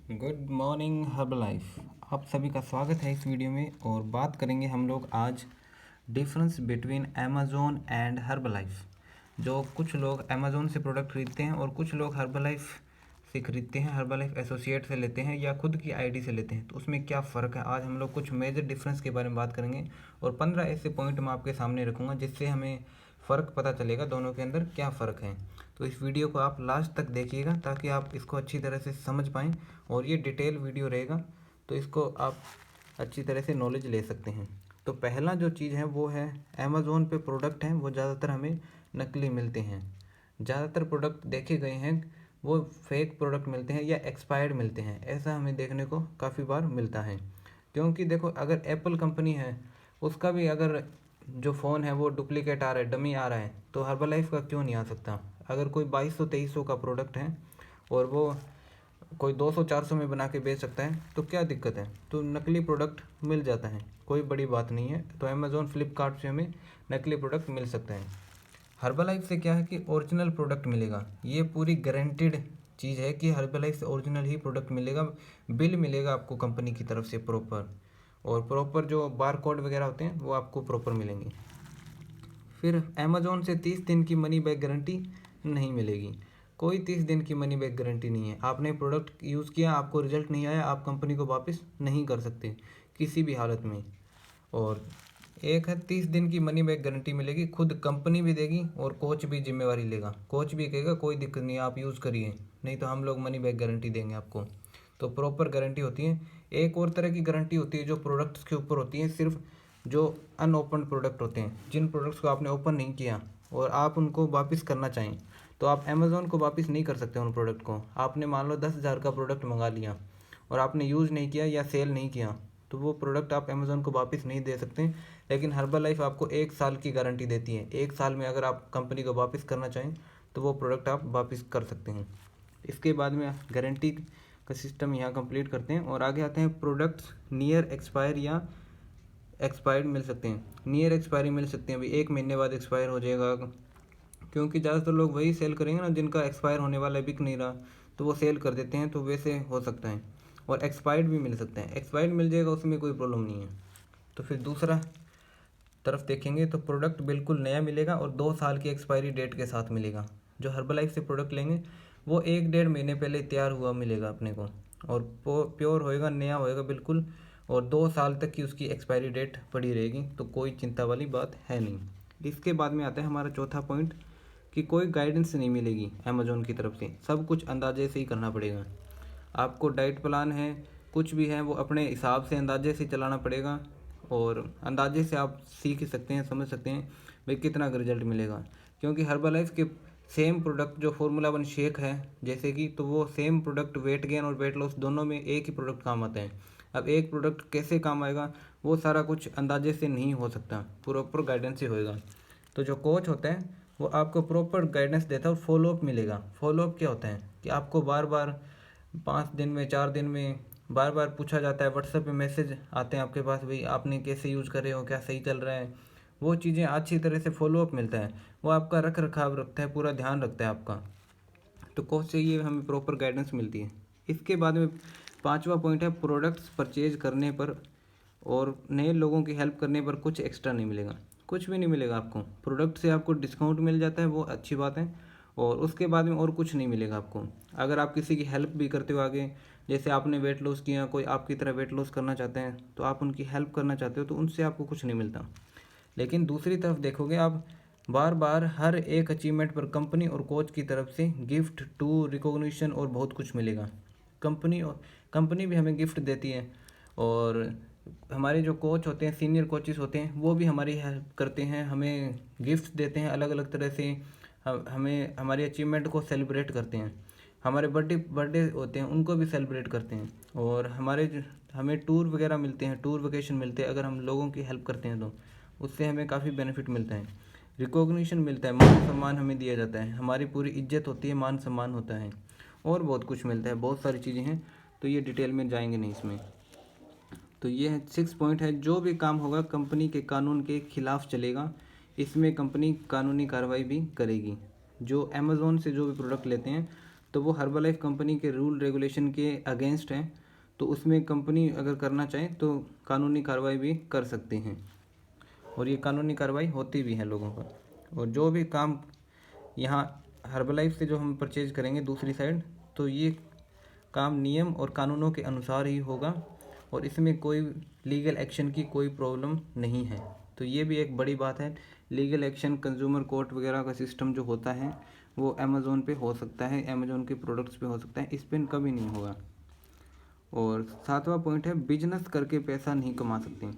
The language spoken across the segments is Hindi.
Good morning Herbalife. आप सभी का स्वागत है इस वीडियो में। और बात करेंगे हम लोग आज difference between Amazon and Herbalife. जो कुछ लोग अमेज़ोन से प्रोडक्ट खरीदते हैं और कुछ लोग हर्बलाइफ से खरीदते हैं, हर्बलाइफ एसोसिएट से लेते हैं या खुद की आईडी से लेते हैं, तो उसमें क्या फ़र्क है। आज हम लोग कुछ मेजर डिफरेंस के बारे में बात करेंगे और 15 ऐसे पॉइंट मैं आपके सामने रखूँगा जिससे हमें फ़र्क पता चलेगा दोनों के अंदर क्या फ़र्क है। तो इस वीडियो को आप लास्ट तक देखिएगा ताकि आप इसको अच्छी तरह से समझ पाएँ। और ये डिटेल वीडियो रहेगा तो इसको आप अच्छी तरह से नॉलेज ले सकते हैं। तो पहला जो चीज़ है वो है, अमेज़ोन पे प्रोडक्ट हैं वो ज़्यादातर हमें नकली मिलते हैं। ज़्यादातर प्रोडक्ट देखे गए हैं वो फेक प्रोडक्ट मिलते हैं या एक्सपायर्ड मिलते हैं। ऐसा हमें देखने को काफ़ी बार मिलता है। क्योंकि देखो, अगर एप्पल कंपनी है उसका भी अगर जो फ़ोन है वो डुप्लीकेट आ रहा है, डमी आ रहा है, तो हर्बलाइफ का क्यों नहीं आ सकता। अगर कोई 2200-2300 का प्रोडक्ट है और वो कोई 200-400 में बना के बेच सकता है तो क्या दिक्कत है। तो नकली प्रोडक्ट मिल जाता है, कोई बड़ी बात नहीं है। तो अमेज़ोन फ्लिपकार्ट से हमें नकली प्रोडक्ट मिल सकता है। हर्बलाइफ से क्या है कि ओरिजिनल प्रोडक्ट मिलेगा। ये पूरी गारंटीड चीज़ है कि हर्बलाइफ से ओरिजिनल ही प्रोडक्ट मिलेगा। बिल मिलेगा आपको कंपनी की तरफ से प्रॉपर, और प्रॉपर जो बार कोड वगैरह होते हैं वो आपको प्रॉपर मिलेंगे। फिर अमेज़ोन से 30 दिन की मनी बैक गारंटी नहीं मिलेगी। कोई 30 दिन की मनी बैक गारंटी नहीं है। आपने प्रोडक्ट यूज़ किया, आपको रिजल्ट नहीं आया, आप कंपनी को वापस नहीं कर सकते किसी भी हालत में। और एक है 30 दिन की मनी बैक गारंटी मिलेगी, खुद कंपनी भी देगी और कोच भी जिम्मेवारी लेगा। कोच भी कहेगा कोई दिक्कत नहीं, आप यूज़ करिए, नहीं तो हम लोग मनी बैक गारंटी देंगे आपको। तो प्रॉपर गारंटी होती है। एक और तरह की गारंटी होती है जो प्रोडक्ट्स के ऊपर होती है, सिर्फ जो अनओपन प्रोडक्ट होते हैं, जिन प्रोडक्ट्स को आपने ओपन नहीं किया और आप उनको वापस करना चाहें तो आप अमेज़ोन को वापस नहीं कर सकते उन प्रोडक्ट को। आपने मान लो 10,000 का प्रोडक्ट मंगा लिया और आपने यूज़ नहीं किया या सेल नहीं किया, तो वो प्रोडक्ट आप अमेज़ोन को वापस नहीं दे सकते। लेकिन हर्बलाइफ आपको 1 साल की गारंटी देती है। 1 साल में अगर आप कंपनी को वापस करना चाहें तो वो प्रोडक्ट आप वापस कर सकते हैं। इसके बाद में गारंटी का सिस्टम यहाँ कंप्लीट करते हैं और आगे आते हैं। प्रोडक्ट्स नियर एक्सपायर या एक्सपायर्ड मिल सकते हैं। नियर एक्सपायरी मिल सकते हैं, अभी 1 महीने बाद एक्सपायर हो जाएगा। क्योंकि ज़्यादातर लोग वही सेल करेंगे ना जिनका एक्सपायर होने वाला बिक नहीं रहा, तो वो सेल कर देते हैं, तो वैसे हो सकता है। और एक्सपायर्ड भी मिल सकते हैं, एक्सपायर्ड मिल जाएगा, उसमें कोई प्रॉब्लम नहीं है। तो फिर दूसरा तरफ देखेंगे तो प्रोडक्ट बिल्कुल नया मिलेगा और 2 साल की एक्सपायरी डेट के साथ मिलेगा। जो हर्बलाइफ से प्रोडक्ट लेंगे वो 1-1.5 महीने पहले तैयार हुआ मिलेगा अपने को, और प्योर होएगा, नया होएगा बिल्कुल, और 2 साल तक की उसकी एक्सपायरी डेट पड़ी रहेगी, तो कोई चिंता वाली बात है नहीं। इसके बाद में आता है हमारा चौथा पॉइंट कि कोई गाइडेंस नहीं मिलेगी अमेज़ोन की तरफ से, सब कुछ अंदाजे से ही करना पड़ेगा। आपको डाइट प्लान है, कुछ भी है, वो अपने हिसाब से अंदाजे से चलाना पड़ेगा, और अंदाजे से आप सीख सकते हैं, समझ सकते हैं भाई कितना रिजल्ट मिलेगा। क्योंकि हर्बलाइफ के सेम प्रोडक्ट जो फार्मूला 1 शेक है जैसे कि, तो वो सेम प्रोडक्ट वेट गेन और वेट लॉस दोनों में एक ही प्रोडक्ट काम आता है। अब एक प्रोडक्ट कैसे काम आएगा वो सारा कुछ अंदाजे से नहीं हो सकता, प्रॉपर गाइडेंस से होएगा। तो जो कोच होता है वो आपको प्रॉपर गाइडेंस देता है और फॉलोअप मिलेगा। फॉलोअप क्या होता है कि आपको बार बार 5 दिन में, 4 दिन में बार बार पूछा जाता है, व्हाट्सएप पे मैसेज आते हैं आपके पास, भाई आपने कैसे यूज़ कर रहे हो, क्या सही चल रहा है। वो चीज़ें अच्छी तरह से फॉलोअप मिलता है, वो आपका रख रखाव रखता है, पूरा ध्यान रखता है आपका। तो कोच से ये हमें प्रॉपर गाइडेंस मिलती है। इसके बाद में 5वां पॉइंट है, प्रोडक्ट्स परचेज करने पर और नए लोगों की हेल्प करने पर कुछ एक्स्ट्रा नहीं मिलेगा। कुछ भी नहीं मिलेगा आपको। प्रोडक्ट से आपको डिस्काउंट मिल जाता है, वो अच्छी बात है, और उसके बाद में और कुछ नहीं मिलेगा आपको। अगर आप किसी की हेल्प भी करते हो आगे, जैसे आपने वेट लॉस किया, कोई आपकी तरह वेट लॉस करना चाहते हैं तो आप उनकी हेल्प करना चाहते हो, तो उनसे आपको कुछ नहीं मिलता। लेकिन दूसरी तरफ देखोगे आप, बार बार हर एक अचीवमेंट पर कंपनी और कोच की तरफ से गिफ्ट, टूर, रिकॉग्निशन और बहुत कुछ मिलेगा। कंपनी भी हमें गिफ्ट देती है, और हमारे जो कोच होते हैं, सीनियर कोचेस होते हैं, वो भी हमारी हेल्प करते हैं, हमें गिफ्ट देते हैं अलग अलग तरह से। हमें हमारे अचीवमेंट को सेलिब्रेट करते हैं। हमारे बर्थडे होते हैं उनको भी सेलिब्रेट करते हैं। और हमें टूर वगैरह मिलते हैं, टूर वेकेशन मिलते हैं अगर हम लोगों की हेल्प करते हैं तो उससे हमें काफ़ी बेनिफिट मिलता है। रिकॉग्निशन मिलता है, मान सम्मान हमें दिया जाता है, हमारी पूरी इज्जत होती है, मान सम्मान होता है, और बहुत कुछ मिलता है, बहुत सारी चीज़ें हैं। तो ये डिटेल में जाएंगे नहीं इसमें। तो ये है 6 पॉइंट है, जो भी काम होगा कंपनी के कानून के खिलाफ चलेगा, इसमें कंपनी कानूनी कार्रवाई भी करेगी। जो अमेज़ोन से जो भी प्रोडक्ट लेते हैं तो वो हर्बलाइफ कंपनी के रूल रेगुलेशन के अगेंस्ट हैं, तो उसमें कंपनी अगर करना चाहे तो कानूनी कार्रवाई भी कर सकती हैं, और ये कानूनी कार्रवाई होती भी है लोगों पर। और जो भी काम यहाँ हर्बलाइफ से जो हम परचेज करेंगे दूसरी साइड, तो ये काम नियम और कानूनों के अनुसार ही होगा, और इसमें कोई लीगल एक्शन की कोई प्रॉब्लम नहीं है। तो ये भी एक बड़ी बात है। लीगल एक्शन, कंज्यूमर कोर्ट वगैरह का सिस्टम जो होता है वो अमेज़ोन पे हो सकता है, अमेज़ोन के प्रोडक्ट्स पे हो सकता है, इस पे कभी नहीं होगा। और सातवां पॉइंट है, बिजनेस करके पैसा नहीं कमा सकते।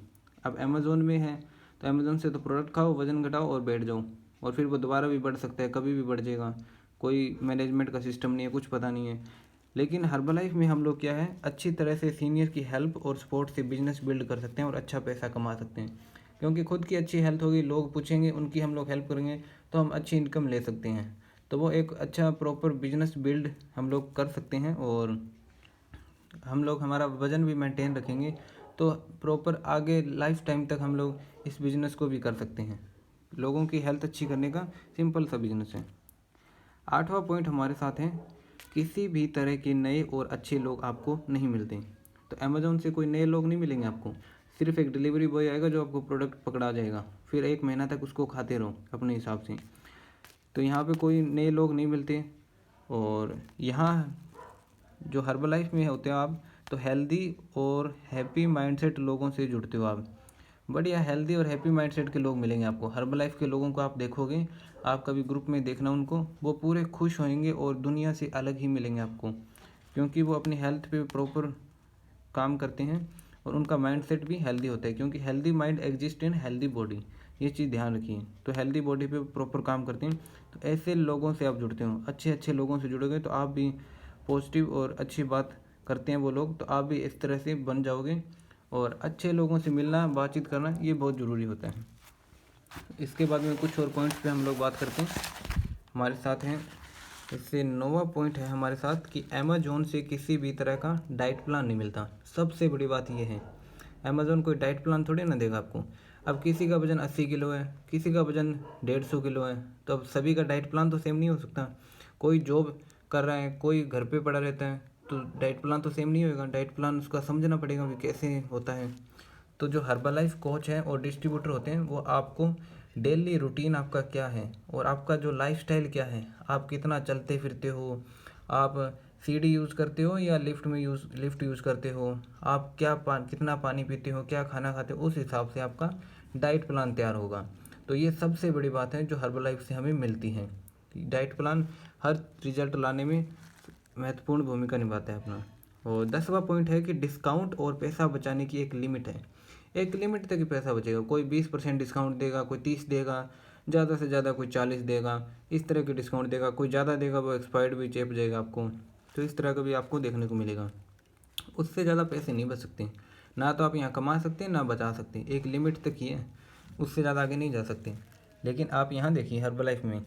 अब अमेज़ोन में है तो अमेज़ोन से तो प्रोडक्ट खाओ, वज़न घटाओ और बैठ जाओ, और फिर वो दोबारा भी बढ़ सकता है, कभी भी बढ़ जाएगा, कोई मैनेजमेंट का सिस्टम नहीं है, कुछ पता नहीं है। लेकिन हर्बलाइफ में हम लोग क्या है, अच्छी तरह से सीनियर की हेल्प और सपोर्ट से बिजनेस बिल्ड कर सकते हैं और अच्छा पैसा कमा सकते हैं, क्योंकि खुद की अच्छी हेल्थ होगी, लोग पूछेंगे, उनकी हम लोग हेल्प करेंगे तो हम अच्छी इनकम ले सकते हैं। तो वो एक अच्छा प्रॉपर बिजनेस बिल्ड हम लोग कर सकते हैं, और हम लोग हमारा वज़न भी मेंटेन रखेंगे तो प्रॉपर आगे लाइफ टाइम तक हम लोग इस बिज़नेस को भी कर सकते हैं। लोगों की हेल्थ अच्छी करने का सिंपल सा बिजनेस है। आठवां पॉइंट हमारे साथ है, किसी भी तरह के नए और अच्छे लोग आपको नहीं मिलते। तो अमेज़ोन से कोई नए लोग नहीं मिलेंगे आपको, सिर्फ एक डिलीवरी बॉय आएगा जो आपको प्रोडक्ट पकड़ा जाएगा, फिर 1 महीना तक उसको खाते रहो अपने हिसाब से। तो यहाँ पे कोई नए लोग नहीं मिलते। और यहाँ जो हर्बलाइफ में होते हो आप, तो हेल्दी और हैप्पी माइंडसेट लोगों से जुड़ते हो आप। बढ़िया हेल्दी और हैप्पी माइंडसेट के लोग मिलेंगे आपको। हर्बलाइफ के लोगों को आप देखोगे, आप कभी ग्रुप में देखना उनको, वो पूरे खुश होंगे और दुनिया से अलग ही मिलेंगे आपको, क्योंकि वो अपनी हेल्थ पे प्रॉपर काम करते हैं और उनका माइंडसेट भी हेल्दी होता है, क्योंकि healthy mind exist in healthy body, ये चीज़ ध्यान रखिए। तो हेल्दी बॉडी पे प्रॉपर काम करते हैं, तो ऐसे लोगों से आप जुड़ते हो, अच्छे अच्छे लोगों से जुड़ोगे तो आप भी पॉजिटिव और अच्छी बात करते हैं वो लोग, तो आप भी इस तरह से बन जाओगे। और अच्छे लोगों से मिलना, बातचीत करना, ये बहुत ज़रूरी होता है। इसके बाद में कुछ और पॉइंट्स पे हम लोग बात करते हैं हमारे साथ हैं। इससे 9वां पॉइंट है हमारे साथ कि अमेज़ोन से किसी भी तरह का डाइट प्लान नहीं मिलता। सबसे बड़ी बात ये है, अमेज़ोन कोई डाइट प्लान थोड़ी ना देगा आपको। अब किसी का वजन 80 किलो है, किसी का वजन 150 किलो है, तो अब सभी का डाइट प्लान तो सेम नहीं हो सकता। कोई जॉब कर रहा है, कोई घर पे पड़ा रहता है, तो डाइट प्लान तो सेम नहीं होगा। डाइट प्लान उसका समझना पड़ेगा कि कैसे होता है। तो जो हर्बलाइफ कोच हैं और डिस्ट्रीब्यूटर होते हैं, वो आपको डेली रूटीन आपका क्या है और आपका जो लाइफस्टाइल क्या है, आप कितना चलते फिरते हो, आप सीढ़ी यूज़ करते हो या लिफ्ट यूज़ करते हो, आप कितना पानी पीते हो, क्या खाना खाते हो, उस हिसाब से आपका डाइट प्लान तैयार होगा। तो ये सबसे बड़ी बात है जो हर्बलाइफ से हमें मिलती है। डाइट प्लान हर रिजल्ट लाने में महत्वपूर्ण भूमिका निभाता है अपना। और 10वां पॉइंट है कि डिस्काउंट और पैसा बचाने की एक लिमिट है। एक लिमिट तक ही पैसा बचेगा। कोई 20% डिस्काउंट देगा, कोई 30 देगा, ज़्यादा से ज़्यादा कोई 40 देगा, इस तरह के डिस्काउंट देगा। कोई ज़्यादा देगा वो एक्सपायर्ड भी चेप जाएगा आपको, तो इस तरह का भी आपको देखने को मिलेगा। उससे ज़्यादा पैसे नहीं बच सकते, ना तो आप यहाँ कमा सकते हैं ना बचा सकते। एक लिमिट तक ही है, उससे ज़्यादा आगे नहीं जा सकते। लेकिन आप यहाँ देखिए हर्बलाइफ में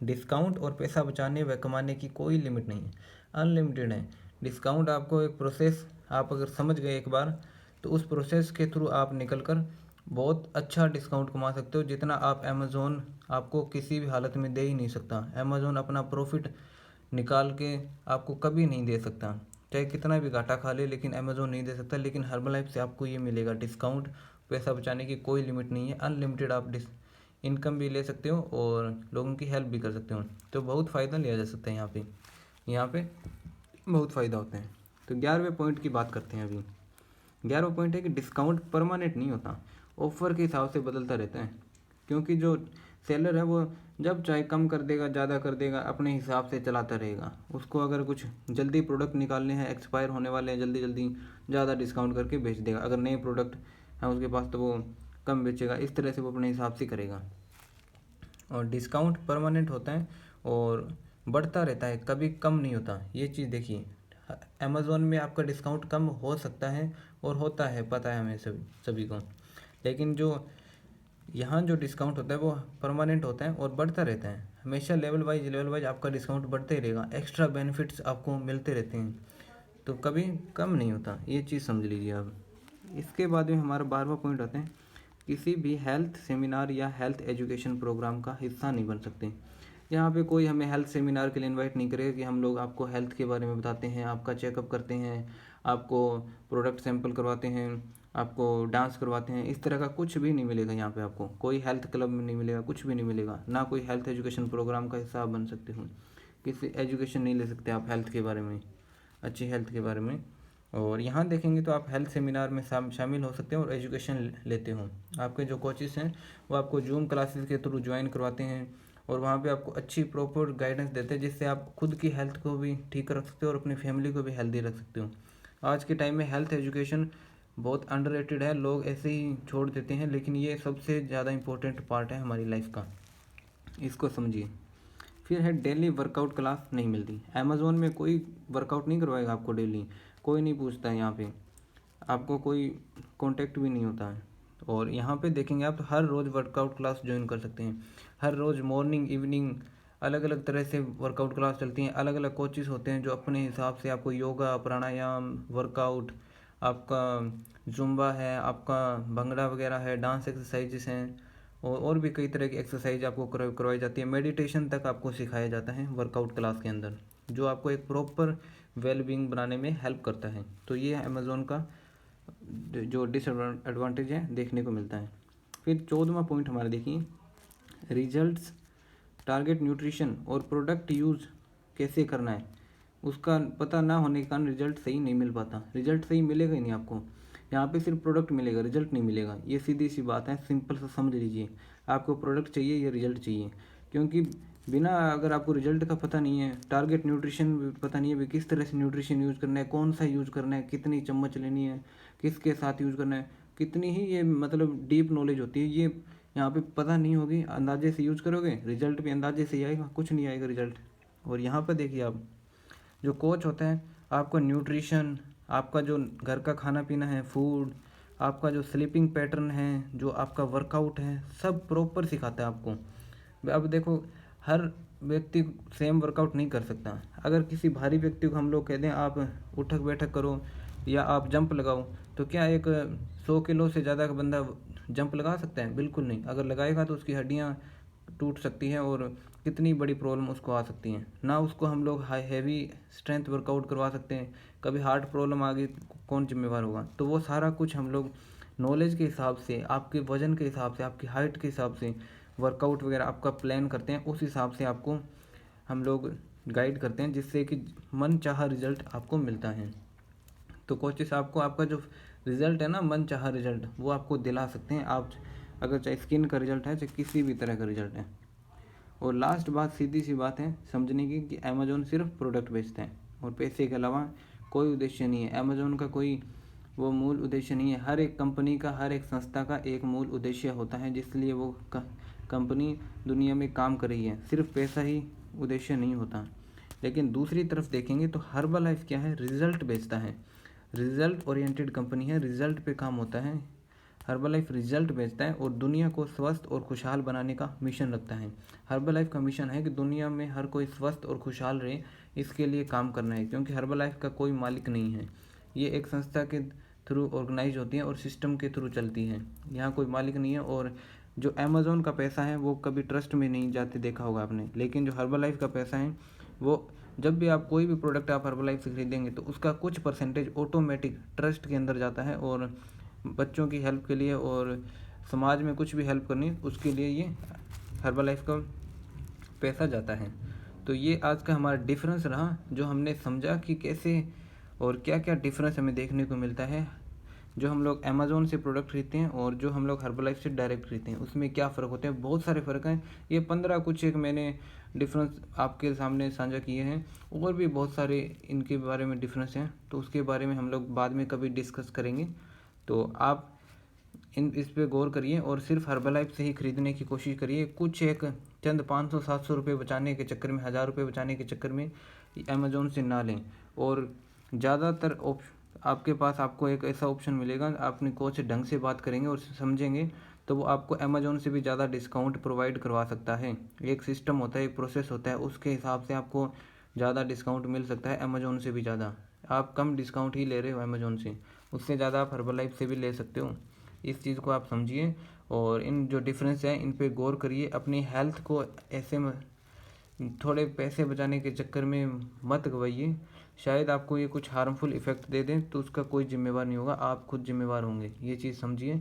डिस्काउंट और पैसा बचाने व कमाने की कोई लिमिट नहीं है, अनलिमिटेड है। डिस्काउंट आपको एक प्रोसेस, आप अगर समझ गए एक बार, तो उस प्रोसेस के थ्रू आप निकल कर बहुत अच्छा डिस्काउंट कमा सकते हो, जितना आप अमेज़ोन आपको किसी भी हालत में दे ही नहीं सकता। अमेज़ोन अपना प्रॉफिट निकाल के आपको कभी नहीं दे सकता, चाहे कितना भी घाटा खा ले, लेकिन अमेज़ोन नहीं दे सकता। लेकिन हर्बलाइफ से आपको ये मिलेगा, डिस्काउंट, पैसा बचाने की कोई लिमिट नहीं है, अनलिमिटेड आप इनकम भी ले सकते हो और लोगों की हेल्प भी कर सकते हो। तो बहुत फ़ायदा लिया जा सकता है यहाँ पे बहुत फ़ायदा होता है। तो 11वें पॉइंट की बात करते हैं अभी। 11वां पॉइंट है कि डिस्काउंट परमानेंट नहीं होता, ऑफ़र के हिसाब से बदलता रहता है। क्योंकि जो सेलर है वो जब चाहे कम कर देगा, ज़्यादा कर देगा, अपने हिसाब से चलाता रहेगा। उसको अगर कुछ जल्दी प्रोडक्ट निकालने हैं, एक्सपायर होने वाले हैं, जल्दी जल्दी ज़्यादा डिस्काउंट करके बेच देगा। अगर नए प्रोडक्ट हैं उसके पास तो वो कम बेचेगा। इस तरह से वो अपने हिसाब से करेगा। और डिस्काउंट परमानेंट होता है और बढ़ता रहता है, कभी कम नहीं होता। ये चीज़ देखिए, अमेज़ोन में आपका डिस्काउंट कम हो सकता है और होता है, पता है हमें सभी को। लेकिन जो यहाँ जो डिस्काउंट होता है वो परमानेंट होता है और बढ़ता रहता है हमेशा। लेवल वाइज आपका डिस्काउंट बढ़ते ही रहेगा, एक्स्ट्रा बेनिफिट्स आपको मिलते रहते हैं, तो कभी कम नहीं होता। ये चीज़ समझ लीजिए आप। इसके बाद में हमारा 12वां पॉइंट आता है, किसी भी हेल्थ सेमिनार या हेल्थ एजुकेशन प्रोग्राम का हिस्सा नहीं बन सकते। यहाँ पे कोई हमें हेल्थ सेमिनार के लिए इनवाइट नहीं करेगा कि हम लोग आपको हेल्थ के बारे में बताते हैं, आपका चेकअप करते हैं, आपको प्रोडक्ट सैंपल करवाते हैं, आपको डांस करवाते हैं। इस तरह का कुछ भी नहीं मिलेगा यहाँ पे आपको। कोई हेल्थ क्लब में नहीं मिलेगा, कुछ भी नहीं मिलेगा। ना कोई हेल्थ एजुकेशन प्रोग्राम का हिस्सा आप बन सकते हो। किसी एजुकेशन नहीं ले सकते आप हेल्थ के बारे में, अच्छी हेल्थ के बारे में। और यहाँ देखेंगे तो आप हेल्थ सेमिनार में शामिल हो सकते हैं और एजुकेशन लेते हो। आपके जो कोचेस हैं वो आपको जूम क्लासेस के थ्रू ज्वाइन करवाते हैं और वहाँ पे आपको अच्छी प्रॉपर गाइडेंस देते हैं, जिससे आप खुद की हेल्थ को भी ठीक रख सकते हो और अपनी फैमिली को भी हेल्दी रख सकते हो। आज के टाइम में हेल्थ एजुकेशन बहुत अंडररेटेड है, लोग ऐसे ही छोड़ देते हैं, लेकिन ये सबसे ज़्यादा इम्पोर्टेंट पार्ट है हमारी लाइफ का, इसको समझिए। फिर है डेली वर्कआउट क्लास नहीं मिलती। अमेज़ोन में कोई वर्कआउट नहीं करवाएगा आपको डेली, कोई नहीं पूछता है यहाँ पे, आपको कोई कांटेक्ट भी नहीं होता है। और यहाँ पे देखेंगे आप तो हर रोज़ वर्कआउट क्लास ज्वाइन कर सकते हैं। हर रोज़ मॉर्निंग इवनिंग अलग अलग तरह से वर्कआउट क्लास चलती हैं। अलग अलग कोचेस होते हैं जो अपने हिसाब से आपको योगा, प्राणायाम, वर्कआउट, आपका जुम्बा है, आपका भंगड़ा वगैरह है, डांस एक्सरसाइजेस हैं और भी कई तरह की एक्सरसाइज आपको करवाई जाती है। मेडिटेशन तक आपको सिखाया जाता है वर्कआउट क्लास के अंदर, जो आपको एक प्रॉपर वेलबींग बनाने में हेल्प करता है। तो ये अमेज़ोन का जो डिसएडवांटेज है देखने को मिलता है। फिर 14वां पॉइंट हमारा देखिए, रिजल्ट्स, टारगेट न्यूट्रिशन और प्रोडक्ट यूज़ कैसे करना है उसका पता ना होने के कारण रिजल्ट सही नहीं मिल पाता। रिजल्ट सही मिलेगा ही नहीं आपको, यहाँ पे सिर्फ प्रोडक्ट मिलेगा, रिजल्ट नहीं मिलेगा। ये सीधी सी बात है, सिंपल सा समझ लीजिए। आपको प्रोडक्ट चाहिए या रिजल्ट चाहिए, क्योंकि बिना अगर आपको रिजल्ट का पता नहीं है, टारगेट न्यूट्रिशन पता नहीं है भी किस तरह से न्यूट्रिशन यूज़ करना है, कौन सा यूज़ करना है, कितनी चम्मच लेनी है, किसके साथ यूज़ करना है, कितनी ही ये मतलब डीप नॉलेज होती है, ये यहाँ पे पता नहीं होगी, अंदाजे से यूज़ करोगे रिजल्ट भी अंदाजे से ही आएगा, कुछ नहीं आएगा रिजल्ट। और यहाँ पर देखिए आप, जो कोच होता है आपका न्यूट्रिशन, आपका जो घर का खाना पीना है, फूड, आपका जो स्लीपिंग पैटर्न है, जो आपका वर्कआउट है, सब प्रॉपर सिखाता है आपको। अब देखो, हर व्यक्ति सेम वर्कआउट नहीं कर सकता। अगर किसी भारी व्यक्ति को हम लोग कह दें आप उठक बैठक करो या आप जंप लगाओ, तो क्या एक 100 किलो से ज़्यादा का बंदा जंप लगा सकता है? बिल्कुल नहीं। अगर लगाएगा तो उसकी हड्डियाँ टूट सकती हैं और कितनी बड़ी प्रॉब्लम उसको आ सकती हैं। ना उसको हम लोग हाई हैवी स्ट्रेंथ वर्कआउट करवा सकते हैं, कभी हार्ट प्रॉब्लम आ गई कौन जिम्मेवार होगा? तो वो सारा कुछ हम लोग नॉलेज के हिसाब से, आपके वजन के हिसाब से, आपकी हाइट के हिसाब से वर्कआउट वगैरह आपका प्लान करते हैं। उस हिसाब से आपको हम लोग गाइड करते हैं, जिससे कि मन चाहा रिजल्ट आपको मिलता है। तो कोचेस आपको आपका जो रिज़ल्ट है ना, मन चाहा रिजल्ट, वो आपको दिला सकते हैं। आप अगर चाहे स्किन का रिजल्ट है, चाहे किसी भी तरह का रिजल्ट है। और लास्ट बात, सीधी सी बात है समझने की, कि अमेज़ोन सिर्फ प्रोडक्ट बेचता है और पैसे के अलावा कोई उद्देश्य नहीं है। अमेज़ोन का कोई वो मूल उद्देश्य नहीं है। हर एक कंपनी का, हर एक संस्था का एक मूल उद्देश्य होता है, जिसलिए वो कंपनी दुनिया में काम कर रही है। सिर्फ पैसा ही उद्देश्य नहीं होता। लेकिन दूसरी तरफ देखेंगे तो हर्बल लाइफ क्या है, रिजल्ट बेचता है। रिजल्ट ओरिएंटेड कंपनी है, रिजल्ट पे काम होता है। हर्बल लाइफ रिजल्ट बेचता है और दुनिया को स्वस्थ और खुशहाल बनाने का मिशन रखता है। हर्बल लाइफ का मिशन है कि दुनिया में हर कोई स्वस्थ और खुशहाल रहे, इसके लिए काम करना है। क्योंकि हर्बल लाइफ का कोई मालिक नहीं है, ये एक संस्था के थ्रू ऑर्गेनाइज होती है और सिस्टम के थ्रू चलती है। यहाँ कोई मालिक नहीं है। और जो अमेज़ोन का पैसा है वो कभी ट्रस्ट में नहीं जाते, देखा होगा आपने। लेकिन जो हर्बल लाइफ का पैसा है वो, जब भी आप कोई भी प्रोडक्ट आप हर्बल लाइफ से खरीदेंगे तो उसका कुछ परसेंटेज ऑटोमेटिक ट्रस्ट के अंदर जाता है, और बच्चों की हेल्प के लिए और समाज में कुछ भी हेल्प करनी उसके लिए ये हर्बल लाइफ का पैसा जाता है। तो ये आज का हमारा डिफरेंस रहा, जो हमने समझा कि कैसे और क्या क्या डिफरेंस हमें देखने को मिलता है, जो हम लोग अमेज़ोन से प्रोडक्ट खरीदते हैं और जो हम लोग हर्बल लाइफ से डायरेक्ट खरीदते हैं, उसमें क्या फ़र्क होते हैं। बहुत सारे फ़र्क हैं। ये 15 कुछ एक मैंने डिफरेंस आपके सामने साझा किए हैं, और भी बहुत सारे इनके बारे में डिफरेंस हैं, तो उसके बारे में हम लोग बाद में कभी डिस्कस करेंगे। तो आप इस पे गौर करिए और सिर्फ हर्बल लाइफ से ही खरीदने की कोशिश करिए। कुछ एक चंद 500-700 रुपये बचाने के चक्कर में, 1000 रुपये बचाने के चक्कर में अमेज़ोन से ना लें। और ज़्यादातर आपके पास आपको एक ऐसा ऑप्शन मिलेगा, अपनी कोच से ढंग से बात करेंगे और समझेंगे तो वो आपको अमेज़ोन से भी ज़्यादा डिस्काउंट प्रोवाइड करवा सकता है। एक सिस्टम होता है, एक प्रोसेस होता है, उसके हिसाब से आपको ज़्यादा डिस्काउंट मिल सकता है, अमेज़ोन से भी ज़्यादा। आप कम डिस्काउंट ही ले रहे हो अमेज़ोन से, उससे ज़्यादा आप हर्बल लाइफ से भी ले सकते हो। इस चीज़ को आप समझिए और इन जो डिफरेंस है इन पे गौर करिए। अपनी हेल्थ को ऐसे थोड़े पैसे बचाने के चक्कर में मत गवाइए। शायद आपको ये कुछ हार्मफुल इफ़ेक्ट दे दें तो उसका कोई जिम्मेवार नहीं होगा, आप खुद जिम्मेवार होंगे, ये चीज़ समझिए।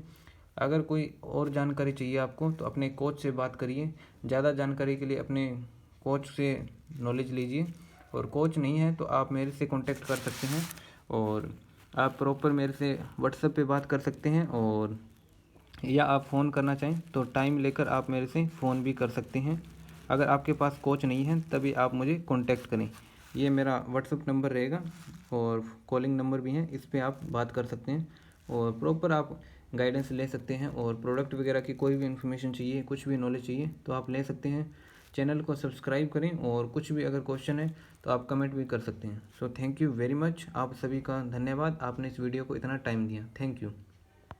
अगर कोई और जानकारी चाहिए आपको तो अपने कोच से बात करिए। ज़्यादा जानकारी के लिए अपने कोच से नॉलेज लीजिए, और कोच नहीं है तो आप मेरे से कांटेक्ट कर सकते हैं, और आप प्रॉपर मेरे से व्हाट्सएप पे बात कर सकते हैं, और या आप फ़ोन करना चाहें तो टाइम लेकर आप मेरे से फ़ोन भी कर सकते हैं। अगर आपके पास कोच नहीं है तभी आप मुझे कांटेक्ट करें। ये मेरा व्हाट्सएप नंबर रहेगा और कॉलिंग नंबर भी है, इस पे आप बात कर सकते हैं और प्रॉपर आप गाइडेंस ले सकते हैं। और प्रोडक्ट वगैरह की कोई भी इन्फॉर्मेशन चाहिए, कुछ भी नॉलेज चाहिए तो आप ले सकते हैं। चैनल को सब्सक्राइब करें, और कुछ भी अगर क्वेश्चन है तो आप कमेंट भी कर सकते हैं। So thank you very much, आप सभी का धन्यवाद, आपने इस वीडियो को इतना टाइम दिया। Thank you.